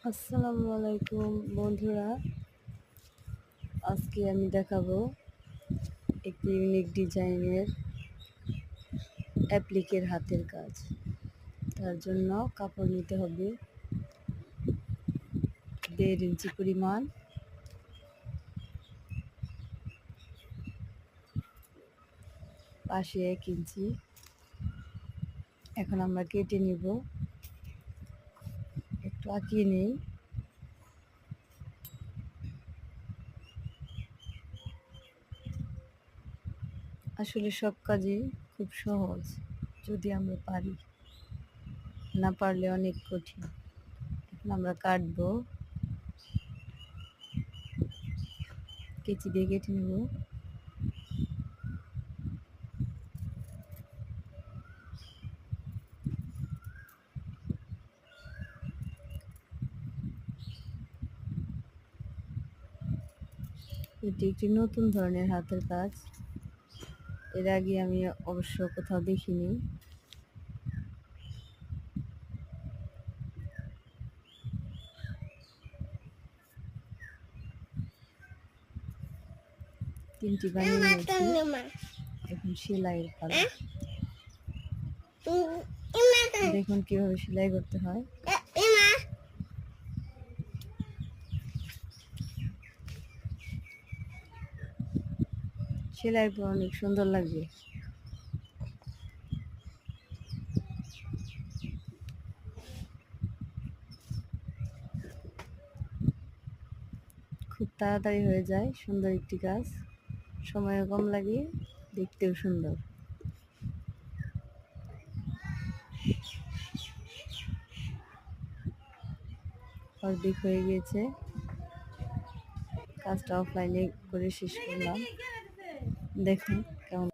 আসসালামু আলাইকুম বন্ধুরা, আজকে আমি দেখাবো একটি ইউনিক ডিজাইনের অ্যাপ্লিকের হাতের কাজ। তার জন্য কাপড় নিতে হবে 1.5 ইঞ্চি পরিমাণ, পাশে 1 ইঞ্চি। এখন আমরা কেটে নিব, একটু আঁকিয়ে নেই। আসলে সব কাজই খুব সহজ যদি আমরা পারি, না পারলে অনেক কঠিন। এখন আমরা কাটবো, কেচি দিয়ে কেটে নেব। এটি একটি নতুন ধরনের হাতের কাজ, এর আগে আমি অবশ্য কোথাও দেখিনি। তিনটি বানিয়ে নিয়েছি, এখন সেলাইয়ের পালা। দেখুন কিভাবে সেলাই করতে হয়। সেলাই পর অনেক সুন্দর লাগবে। খুব তাড়াতাড়ি হয়ে যায়, সুন্দর একটি কাজ, সময়ও কম লাগে, দেখতেও সুন্দর। অর্ধেক হয়ে গিয়েছে, কাজটা অফলাইনে করে শেষ করলাম। দেখুন কেমন।